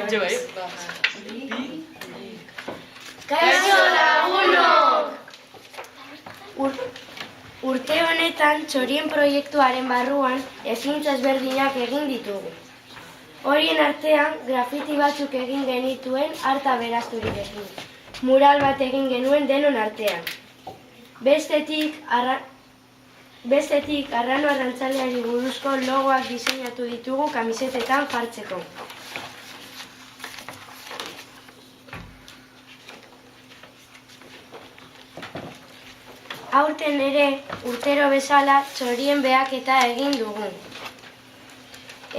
Kaixo, bai? Kaixo lagunok! Urte honetan txorien proiektuaren barruan ekintza ezberdinak egin ditugu. Horien artean grafiti batzuk egin genituen harta berazturirekin. Mural bat egin genuen denon artean. Bestetik arrano arrantzaleari buruzko logoak diseinatu ditugu kamisetetan jartzeko. Aurten ere, urtero bezala, txorien behaketa egin dugu.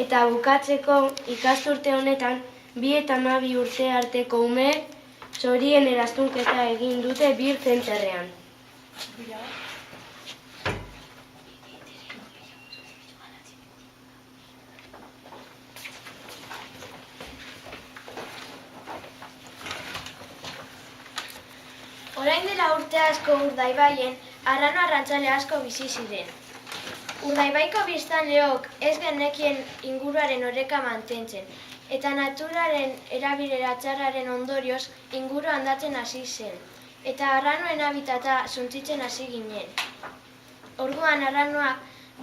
Eta bukatzeko ikasturte honetan, 2 eta 12 urte arteko umeek txorien eraztunketa egin dute Bir Zenterrean. Orain dela urte asko Urdaibaien arrano arrantzale asko bizi ziren. Urdaibaiko biztanleok ez genekien inguruaren oreka mantentzen, eta naturaren erabilera txarraren ondorioz inguru handatzen hasi zen, eta arranoen habitata suntsitzen hasi ginen. Orduan arranoak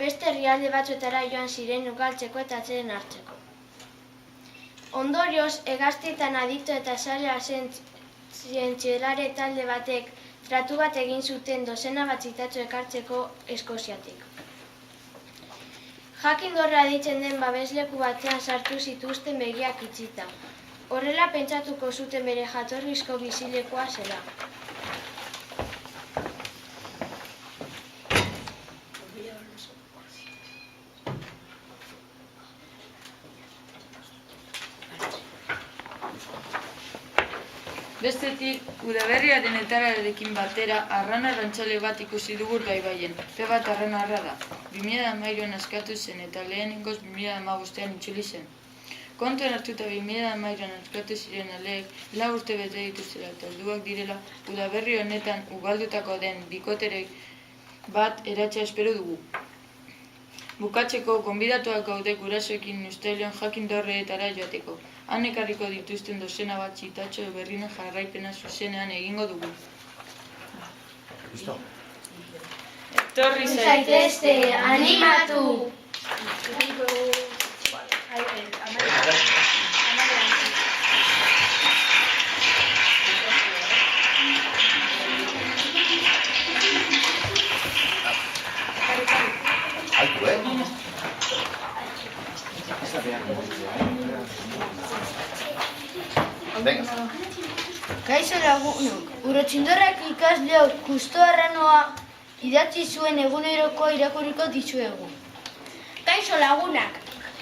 beste herrialde batzuetara joan ziren ugaltzeko eta atseden hartzeko. Ondorioz, hegaztietan adikto eta salea zientziolare talde batek tratu bat egin zuten dozena bat zitatxo ekartzeko Eskoziatik. Jakin dorra ditzen den babesleku batean sartu zituzten begiak itxita. Horrela pentsatuko zuten bere jatorrizko bizilekoa zela. Bestetik, udaberriaren etararekin batera arrano arrantzale bat ikusi dugu Urdaibaien. Pe bat arranoarra da. 2013an askatu zen eta lehenengoz 2015an itzuli zen. Kontuan hartuta 2013an askatu ziren aleek 4 urte bete dituztela eta helduak direla udaberri honetan ugaldutako den bikoterek bat eratzea espero dugu. Bukatzeko, gonbidatuak gaude gurasoekin Uztailean Jakindorreetara joateko. Han ekarriko dituzten dozena bat zitatxo berrien jarraipena zuzenean egingo dugu. Etorri Zaitezte, animatu! Kaixo lagunok, Urotxindorrak ikasleok Justo Arranoa idatzi zuen egunerokoa irakurriko dizuegu. Kaixo lagunak,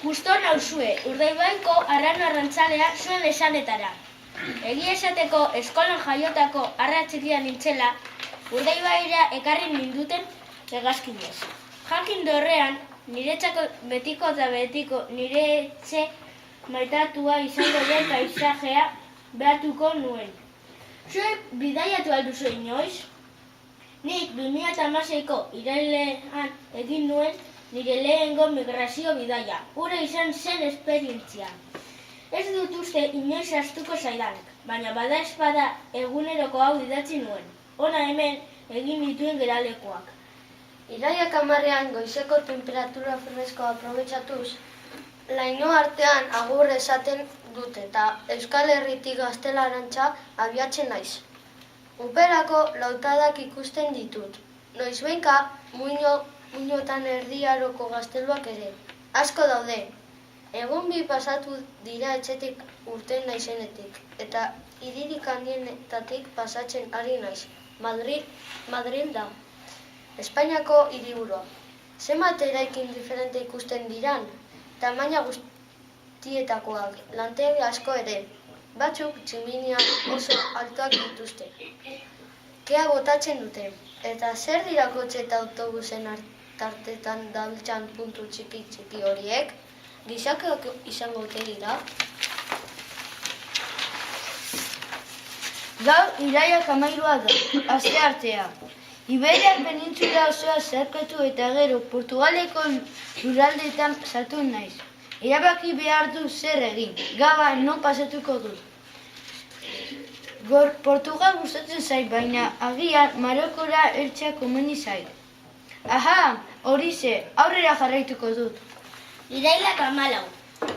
Justo nauzue, Urdaibaiko arrano arrantzalea zuen esanetara. Egia esateko eskolan jaiotako arra txikia nintzela, Urdaibaira ekarri ninduten hegazkinez. Jakindorrean, niretzako betiko eta betiko nire etxe maitatua izango den paisajea behartuko nuen. Zuek bidaiatu alduzu inoiz? Nik 2016ko irailean egin nuen nire lehengo migrazio bidaia. Hura izan zen esperientzia. Ez dut uste inoiz ahaztuko zaidanik, baina bada espada eguneroko hau idatzi nuen. Hona hemen egin dituen geralekoak. Irailak 10ean goizeko temperatura freskoa aprobetxatuz, laino artean agur esaten dute eta Euskal Herritik Gaztelarantza abiatzen naiz. Uperako lautadak ikusten ditut. Noizbehinka muinotan erdiaroko gazteluak ere. Asko daude. Egun 2 pasatu dira etxetik urten naizenetik eta hiririk handienetatik pasatzen ari naiz. Madril da. Espainiako hiriburua. Zenbat eraikin diferente ikusten diran? Tamaina guztietakoak, lantegi asko ere. Batzuk tximinia oso altuak dituzte. Kea botatzen dute. Eta zer dira kotxe eta autobusen tartetan dabiltzan puntu txiki horiek? Gizakiak izango ote dira? Gaur irailak 13a da, asteartea. Iberiar penintzula osoa zeharkatu eta gero Portugaleko lurraldeetan sartu naiz. Erabaki behar du zer egin, gaba non pasatuko dut. Portugal gustatzen zait, baina agian Marokora heltzea komeni zait. Aha, horixe, aurrera jarraituko dut. Irailak 14.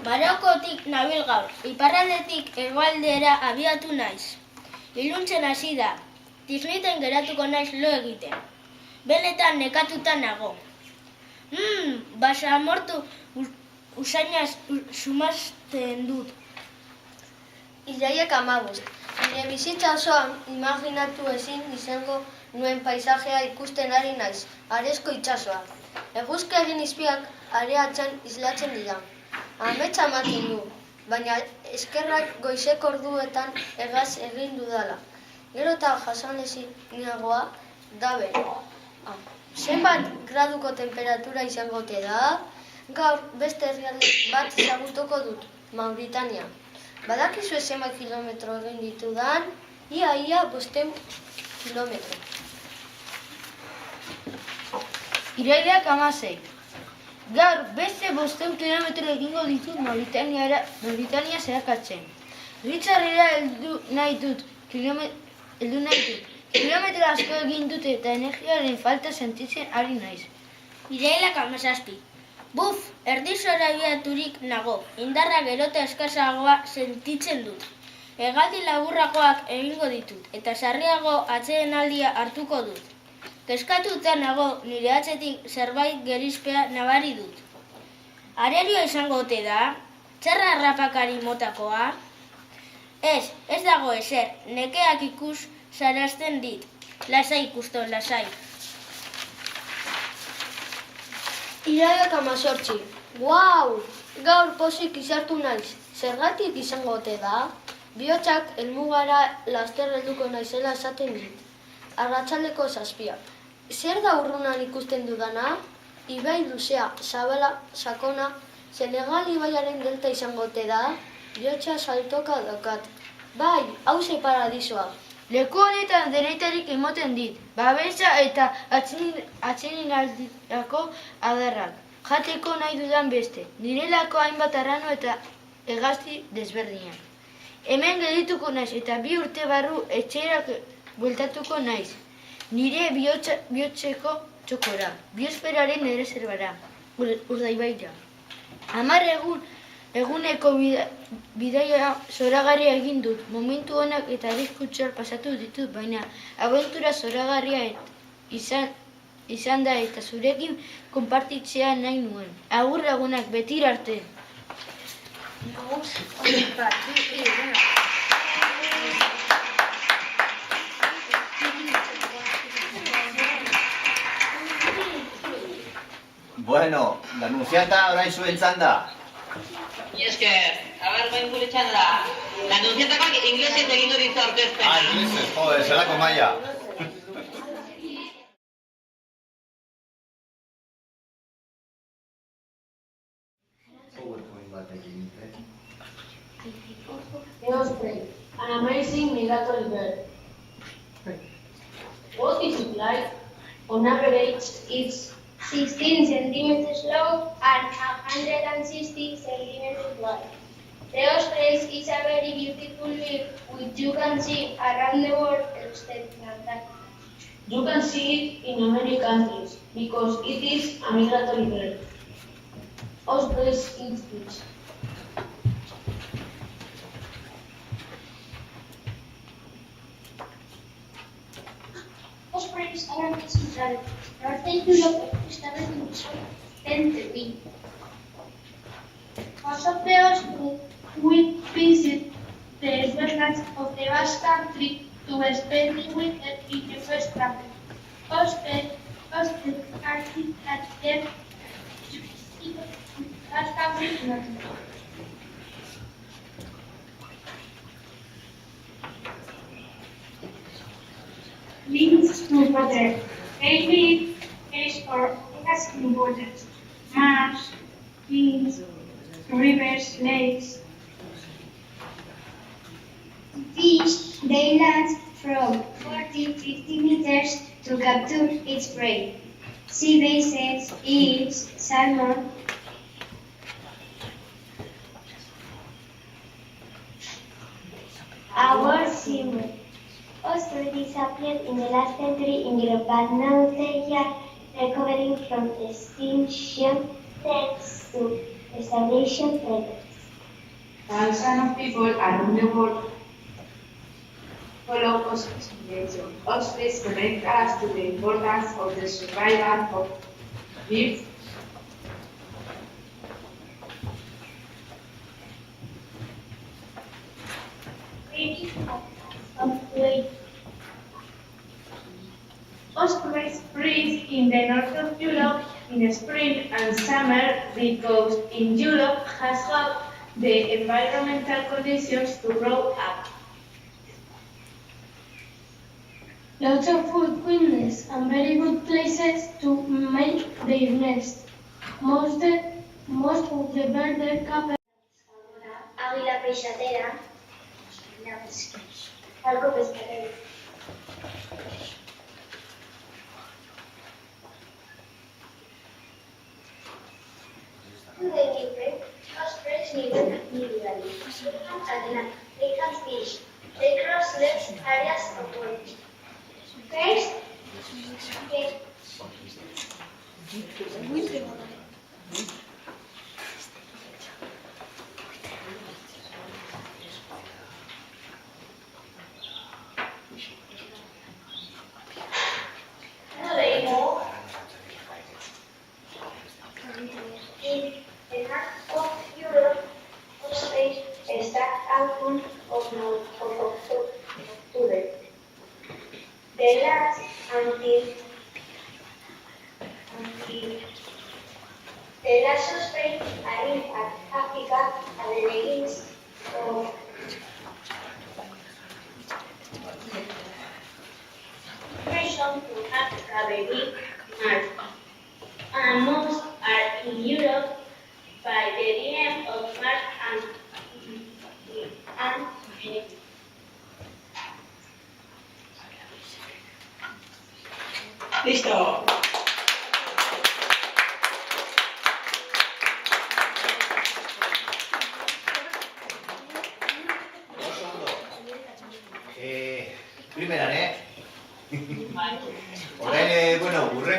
Marokotik nabil gaur, iparraldetik hegoaldera abiatu naiz. Iluntzen hasi da, Disneyten geratuko naiz lo egiten. Benetan nekatuta nago. Basamortu usainaz sumazten dut. Irailak 15. Nire bizitza osoan imaginatu ezin izango nuen paisajea ikusten ari naiz, arezko itsasoa. Eguzki egin izpiak areatzen islatzen dira. Ametsa ematen du, baina eskerrak goizeko orduetan egaz egin dudala. Gero eta jasanezinagoa da bere. Zenbat graduko temperatura izango ote da? Gaur beste herrialde bat ezagutuko dut, Mauritania. Badakizu zenbat kilometro egin ditudan? Ia 500 kilometro. Irailak 16. Gaur beste 500 kilometro egingo ditut Mauritania zerakatzen. Richardera heldu nahi dut. Kilometro asko egin dut eta energiaren falta sentitzen ari naiz. Irailak 17. Buf, erdizora abiaturik nago, indarra gerota eskasagoa sentitzen dut. Hegaldi laburragoak egingo ditut, eta sarriago atsedenaldia hartuko dut. Kezkatuta nago, nire atzetik zerbait gerizpea nabari dut. Arerioa izango ote da? Txarra harrapakari motakoa? Ez dago ezer, nekeak ikus sarazten dit. Lasai ikuston, lasai. Irailak 18. Guau! Gaur pozik izartu naiz. Zergatik izango ote da? Bihotzak helmugara laster helduko naizela esaten dit. Arratsaldeko 7. Zer da urrunan ikusten dudana? Ibai luzea, zabala, sakona, Senegal ibaiaren delta izango ote da? Bihotza saltoka daukat. Bai, hauze paradisoa. Leku honetan deneitarik emoten dit, babesa eta atsedenaldirako adarrak. Jateko nahi dudan beste, nirelako hainbat arrano eta hegazti desberdinak. Hemen geldituko naiz eta 2 urte barru etxerak bueltatuko naiz. Nire bihotzeko txokora, biosferaren erreserbara, Urdaibaira. 10 eguneko bidaia zoragarria egin dut, momentu honak eta arriskutsuak pasatu ditut, baina abentura zoragarria izan da eta zurekin konpartitzea nahi nuen. Agur lagunak, betira arte. Bueno, denunciata orain zuen txanda. Y esker, abergoin gure txanda. Denunciatakoak inglesez egingo ditu aurkezpena. Inglesez, joder, zelako maila. Osprey, an amazing migratory bird. What is it like? On average, it's 16 centimeters long and 160 centimeters wide. The osprey is a very beautiful bird which you can see around the world except in Antarctica. You can see it in many countries because it is a migratory bird. Ospreys eat fish. Ospreys are amazing predators. They do not establish themselves tend to be. Most of the ospreys will visit the wetlands of the Basque Country to spend the winter in the first country. Ospreys are active at their Basque Country nothing. Links to protect. They live fish or in waters, marsh, streams, rivers, lakes. Fish, they land from 40-50 meters to capture its prey. Sea bass, eels, salmon. achievement. Also disappeared in the last century in Europe, but now they are recovering from extinction thanks to restoration efforts. Thousands of people around the world follow Osprey's invention. Ospreys connect us to the importance of the survival of birds. Ospreys breed in the north of Europe in spring and summer because in Europe has got the environmental conditions to grow up. Lots of food, quickness, and very good places to make their nest. Most of the birds are coupled. Águila peixatera, falco pescadero. They different. Ospreys live individually. They can fish. They cross large areas of water. First, they move in the north of Europe. Ospreys start out of October. They last until the last osprey arrive at Africa at the beginning of migration to Africa begin March, and most are in Europe by the end of March and Listo. Primeran, Orain,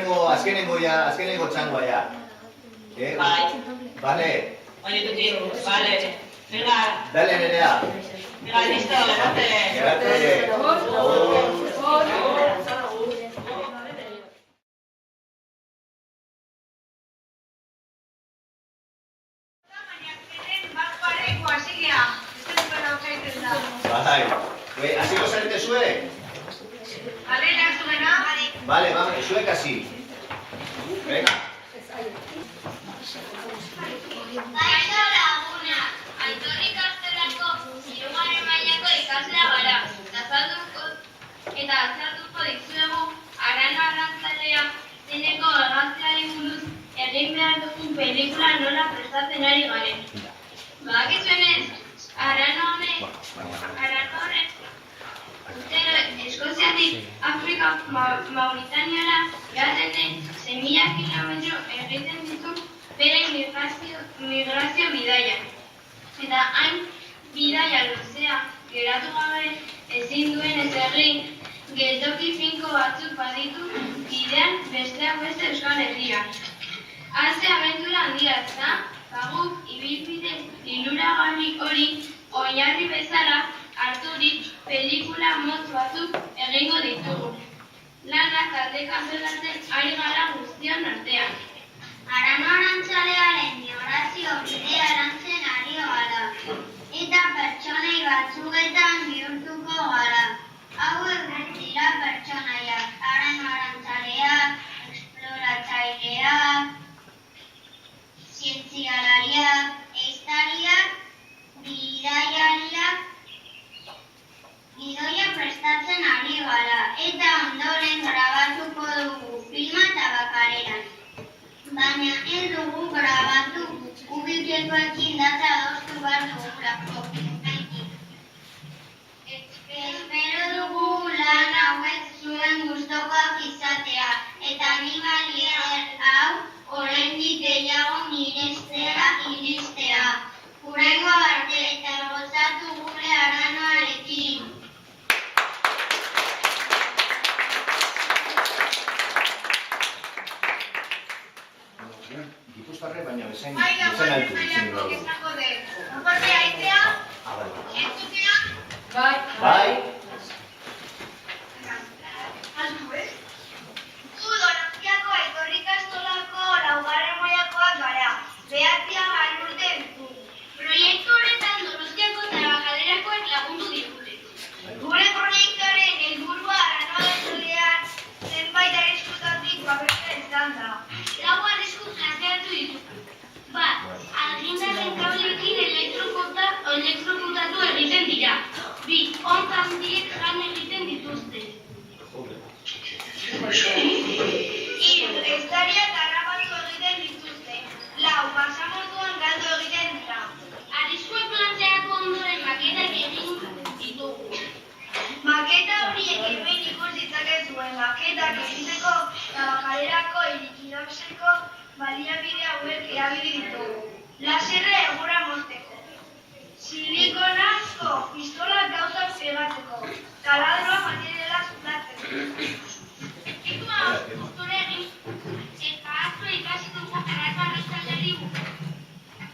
bueno, azkenengo txangoa ja. Vale. Vale. Venga. Dale, Nerea. Venga, listo. Gerarte. Bai, hasiko zarete zuek? Vale, vamos, zuek hasi. Venga. Kaixo lagunak, Aitorri Kastelako Hirugaren mailako ikaslea gara. Eta azalduko dizuegu arrano arrantzalea zeneko argazkiari buruz egin behar dugun pelikula nola prestatzen ari garen. Badakizuenez, arrano horrek urtero Eskoziatik Afrika Mauritaniara joaten den 1000 kilometro egiten ditu bere migrazio bidaia. Eta hain bidaia luzea geratu gabe ezin duen ez egin geltoki finko batzuk baditu bidean besteak beste Euskal Herria. Haze abentura handia ezta, guk ibilbide liluragarri hori oinarri bezala harturik pelikula motz batzuk egingo ditugu. Lanak taldeka antolatzen ari gara guztion artean. Arrano arrantzalearen migrazio bidea lantzen ari gara. Eta pertsonai batzuetan bihurtuko gara. Hauek dira pertsonaiak, arrano arrantzaleak, esploratzaileak, zientzialariak, ehiztariak, bidaiariak, gidoia prestatzen ari gara, eta ondoren grabatuko dugu filma eta bakareran. Baina ez dugu grabatu ubikekoekin data adostu behar dugulako. Espero dugu lan hauek zuen gustokoak izatea, eta animali eder hau oraindik gehiago iristea. Hurrengo arte eta gozatu gure arranoarekin. dira. 2. Ontz handiek jan egiten dituzte. 3. Ehiztaria eta harrapatu egiten dituzte. 4. Basamortuan galdu egiten dira. Arriskuak planteatu ondoren maketak egin ditugu. Maketa horiek hemen ikus ditzakezue. Maketak egiteko eta bakalerako irabazteko baliabide hauek erabili ditugu. Laserra egura mozteko. Silikonazko pistolak gauzak pegatzeko. Taladroa materiala zutatzeko. Ekima gustura egin eta atzo ikasi dugu arreta arratzaldeari buruz.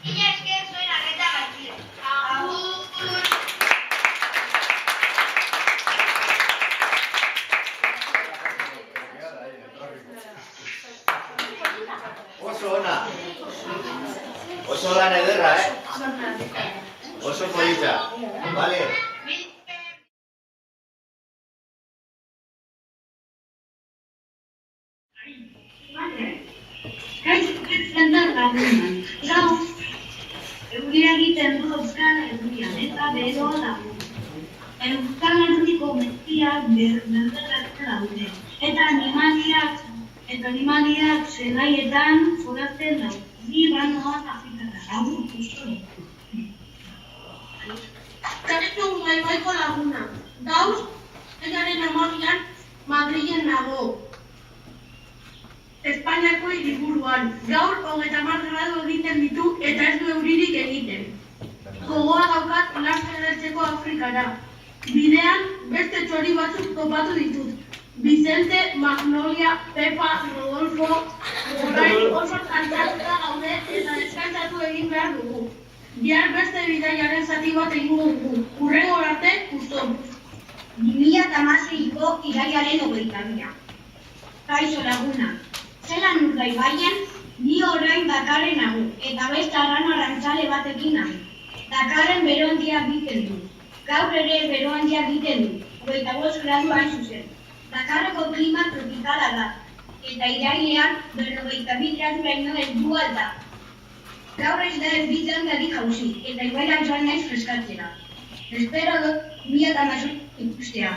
Mila esker zuen arreta gaitik. Agur! Oso ona. Oso lan ederra, Oso polita. Vale. Kaizketzen da lagunan. Gaur, euria egiten du Euskal Herrian eta beroa dago. Euskal Herriko mestiak berderatze daude. Eta animaliak zelaietan forazten daude. Ni banoa Afrikara. Agur guztori. Karetu Maimaiko laguna. Gaur, egaren 12an Madrilen nago. Espainiako hiriburuan. Gaur 30 gradu egiten ditu eta ez du euririk egiten. Gogoa daukat laster edertzeko Afrikara. Bidean beste txori batzuk topatu ditut. Vicente, Magnolia, Pepa, Rodolfo, orain oso kantzatuta gaude eta deskantzatu egin behar dugu. Bihar beste bidaiaren zati bat egingo dugu. Hurrengo arte, guston. 2016ko irailaren 22. Kaixo laguna. Zelan Urdaibaien, ni orain Dakarren nago, eta beste arrano arrantzale batekin nago. Dakarren bero handia egiten du. Gaur ere bero handia egiten du, 25 gradu hain zuzen. Dakarreko klima tropikala da, eta irailean 42 graduraino heldu da. Gaur ez da erditzen garik jauzi, eta ibairak joan naiz freskatzera. Espero dut 2018 ikustea.